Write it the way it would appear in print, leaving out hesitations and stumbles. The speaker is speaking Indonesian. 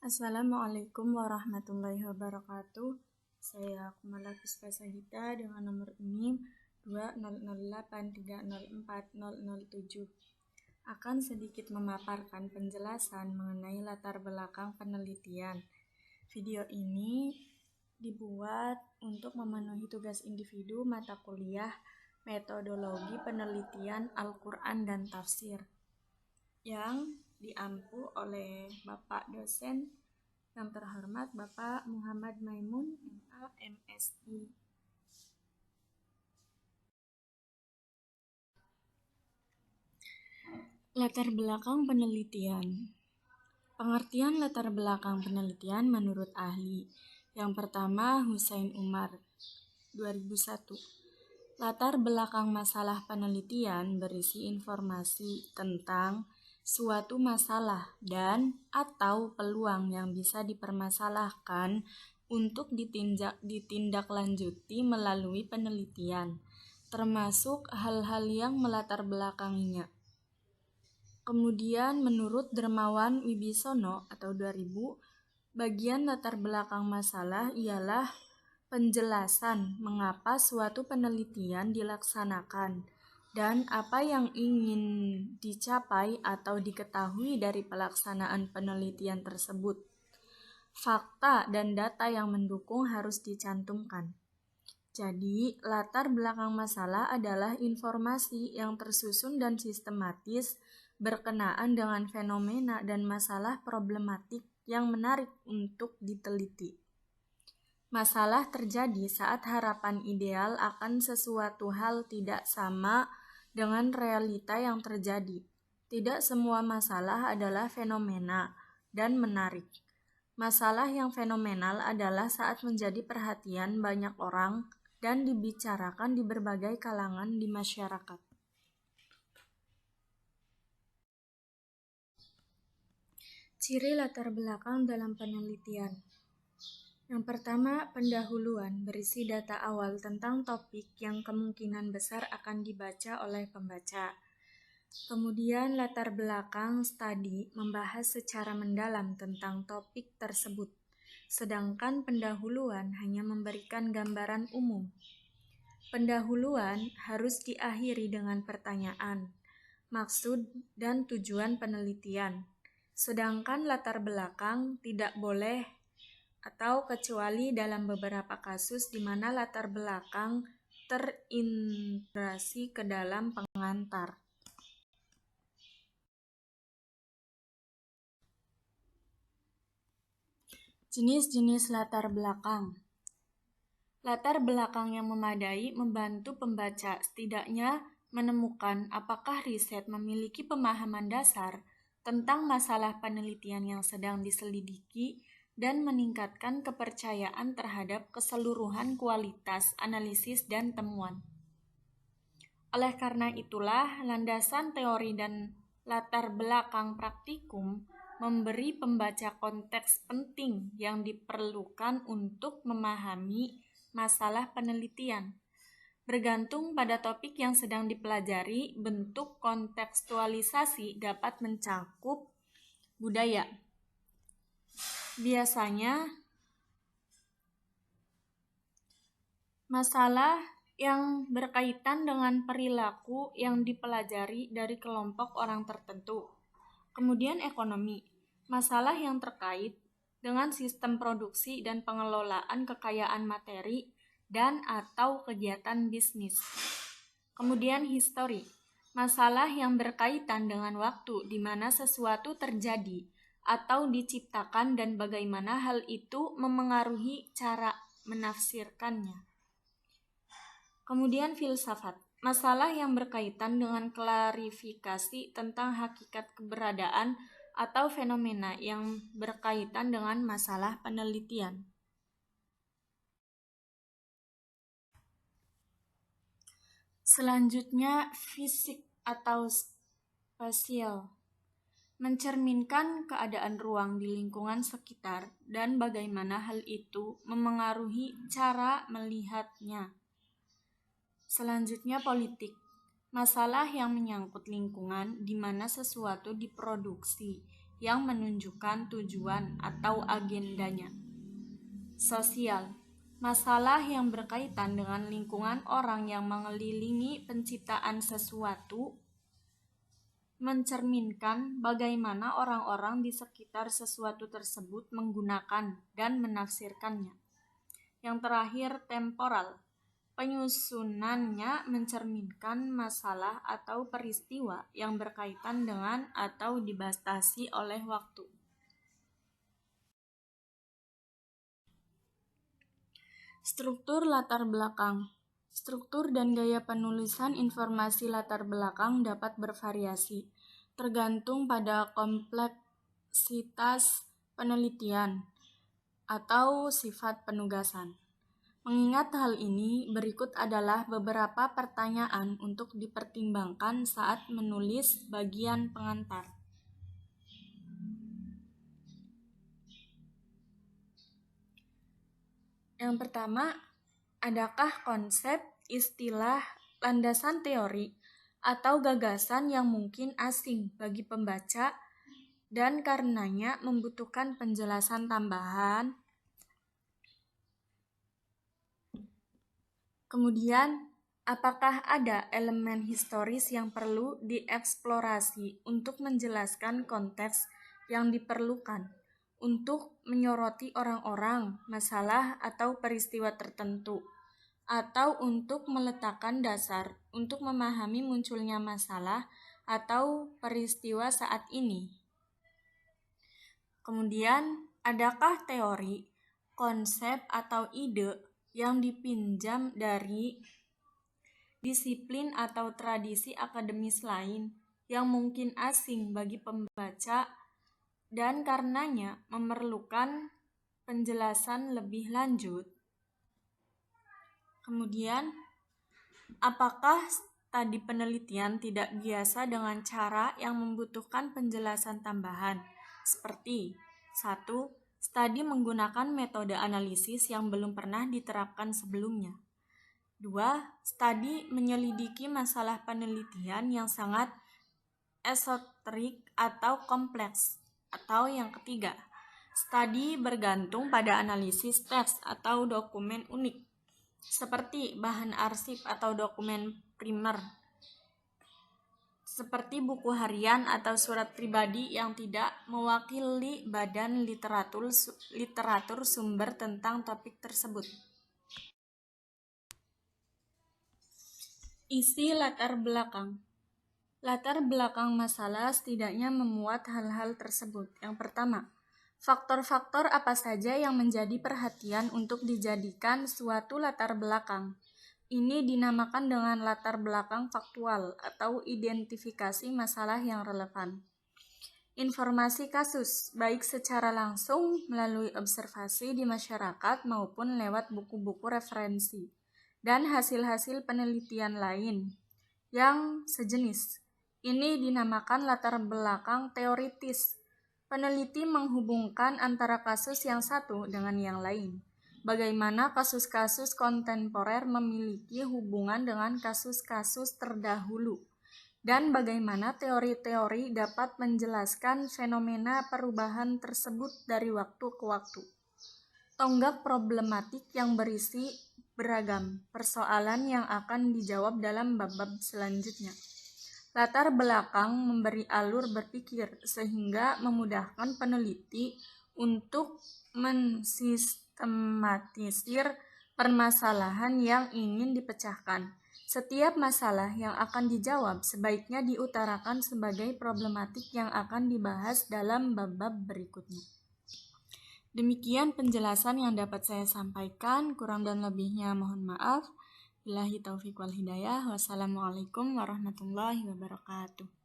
Assalamualaikum warahmatullahi wabarakatuh. Saya Kumala Puspa Sahita dengan nomor NIM 20083040007. Akan sedikit memaparkan penjelasan mengenai latar belakang penelitian. Video ini dibuat untuk memenuhi tugas individu mata kuliah Metodologi Penelitian Al-Quran dan Tafsir yang diampu oleh Bapak dosen yang terhormat Bapak Muhammad Maimun, MA, MSI. Latar belakang penelitian. Pengertian latar belakang penelitian menurut ahli. Yang pertama, Husain Umar, 2001. Latar belakang masalah penelitian berisi informasi tentang suatu masalah dan atau peluang yang bisa dipermasalahkan untuk ditindaklanjuti melalui penelitian, termasuk hal-hal yang melatar belakanginya. Kemudian menurut Dermawan Wibisono atau 2000, bagian latar belakang masalah ialah penjelasan mengapa suatu penelitian dilaksanakan dan apa yang ingin dicapai atau diketahui dari pelaksanaan penelitian tersebut. Fakta dan data yang mendukung harus dicantumkan. Jadi, latar belakang masalah adalah informasi yang tersusun dan sistematis berkenaan dengan fenomena dan masalah problematik yang menarik untuk diteliti. Masalah terjadi saat harapan ideal akan sesuatu hal tidak sama dengan realita yang terjadi. Tidak semua masalah adalah fenomena dan menarik. Masalah yang fenomenal adalah saat menjadi perhatian banyak orang dan dibicarakan di berbagai kalangan di masyarakat. Ciri latar belakang dalam penelitian. Yang pertama, pendahuluan berisi data awal tentang topik yang kemungkinan besar akan dibaca oleh pembaca. Kemudian latar belakang studi membahas secara mendalam tentang topik tersebut, sedangkan pendahuluan hanya memberikan gambaran umum. Pendahuluan harus diakhiri dengan pertanyaan, maksud dan tujuan penelitian, sedangkan latar belakang tidak boleh atau kecuali dalam beberapa kasus di mana latar belakang terintegrasi ke dalam pengantar. Jenis-jenis latar belakang. Latar belakang yang memadai membantu pembaca setidaknya menemukan apakah riset memiliki pemahaman dasar tentang masalah penelitian yang sedang diselidiki dan meningkatkan kepercayaan terhadap keseluruhan kualitas analisis dan temuan. Oleh karena itulah, landasan teori dan latar belakang praktikum memberi pembaca konteks penting yang diperlukan untuk memahami masalah penelitian. Bergantung pada topik yang sedang dipelajari, bentuk kontekstualisasi dapat mencakup budaya. Biasanya, masalah yang berkaitan dengan perilaku yang dipelajari dari kelompok orang tertentu. Kemudian ekonomi, masalah yang terkait dengan sistem produksi dan pengelolaan kekayaan materi dan atau kegiatan bisnis. Kemudian histori, masalah yang berkaitan dengan waktu di mana sesuatu terjadi atau diciptakan dan bagaimana hal itu memengaruhi cara menafsirkannya. Kemudian filsafat, masalah yang berkaitan dengan klarifikasi tentang hakikat keberadaan atau fenomena yang berkaitan dengan masalah penelitian. Selanjutnya, fisik atau spasial, mencerminkan keadaan ruang di lingkungan sekitar dan bagaimana hal itu memengaruhi cara melihatnya. Selanjutnya, politik, masalah yang menyangkut lingkungan di mana sesuatu diproduksi yang menunjukkan tujuan atau agendanya. Sosial, masalah yang berkaitan dengan lingkungan orang yang mengelilingi penciptaan sesuatu, mencerminkan bagaimana orang-orang di sekitar sesuatu tersebut menggunakan dan menafsirkannya. Yang terakhir, temporal. Penyusunannya mencerminkan masalah atau peristiwa yang berkaitan dengan atau dibatasi oleh waktu. Struktur latar belakang. Struktur dan gaya penulisan informasi latar belakang dapat bervariasi, tergantung pada kompleksitas penelitian atau sifat penugasan. Mengingat hal ini, berikut adalah beberapa pertanyaan untuk dipertimbangkan saat menulis bagian pengantar. Yang pertama, adakah konsep, istilah, landasan teori, atau gagasan yang mungkin asing bagi pembaca dan karenanya membutuhkan penjelasan tambahan? Kemudian, apakah ada elemen historis yang perlu dieksplorasi untuk menjelaskan konteks yang diperlukan untuk menyoroti orang-orang, masalah, atau peristiwa tertentu, atau untuk meletakkan dasar untuk memahami munculnya masalah atau peristiwa saat ini? Kemudian, adakah teori, konsep, atau ide yang dipinjam dari disiplin atau tradisi akademis lain yang mungkin asing bagi pembaca dan karenanya memerlukan penjelasan lebih lanjut? Kemudian, apakah studi penelitian tidak biasa dengan cara yang membutuhkan penjelasan tambahan? Seperti 1. Studi menggunakan metode analisis yang belum pernah diterapkan sebelumnya. 2. Studi menyelidiki masalah penelitian yang sangat esoterik atau kompleks. Atau yang ketiga, studi bergantung pada analisis teks atau dokumen unik, seperti bahan arsip atau dokumen primer, seperti buku harian atau surat pribadi yang tidak mewakili badan literatur sumber tentang topik tersebut. Isi latar belakang. Latar belakang masalah setidaknya memuat hal-hal tersebut. Yang pertama, faktor-faktor apa saja yang menjadi perhatian untuk dijadikan suatu latar belakang. Ini dinamakan dengan latar belakang faktual atau identifikasi masalah yang relevan. Informasi kasus, baik secara langsung melalui observasi di masyarakat maupun lewat buku-buku referensi, dan hasil-hasil penelitian lain yang sejenis. Ini dinamakan latar belakang teoritis. Peneliti menghubungkan antara kasus yang satu dengan yang lain. Bagaimana kasus-kasus kontemporer memiliki hubungan dengan kasus-kasus terdahulu, dan bagaimana teori-teori dapat menjelaskan fenomena perubahan tersebut dari waktu ke waktu. Tonggak problematik yang berisi beragam persoalan yang akan dijawab dalam bab-bab selanjutnya. Latar belakang memberi alur berpikir sehingga memudahkan peneliti untuk mensistematisir permasalahan yang ingin dipecahkan. Setiap masalah yang akan dijawab sebaiknya diutarakan sebagai problematik yang akan dibahas dalam bab-bab berikutnya. Demikian penjelasan yang dapat saya sampaikan, kurang dan lebihnya mohon maaf. Billahi taufiq wal hidayah. Wassalamualaikum warahmatullahi wabarakatuh.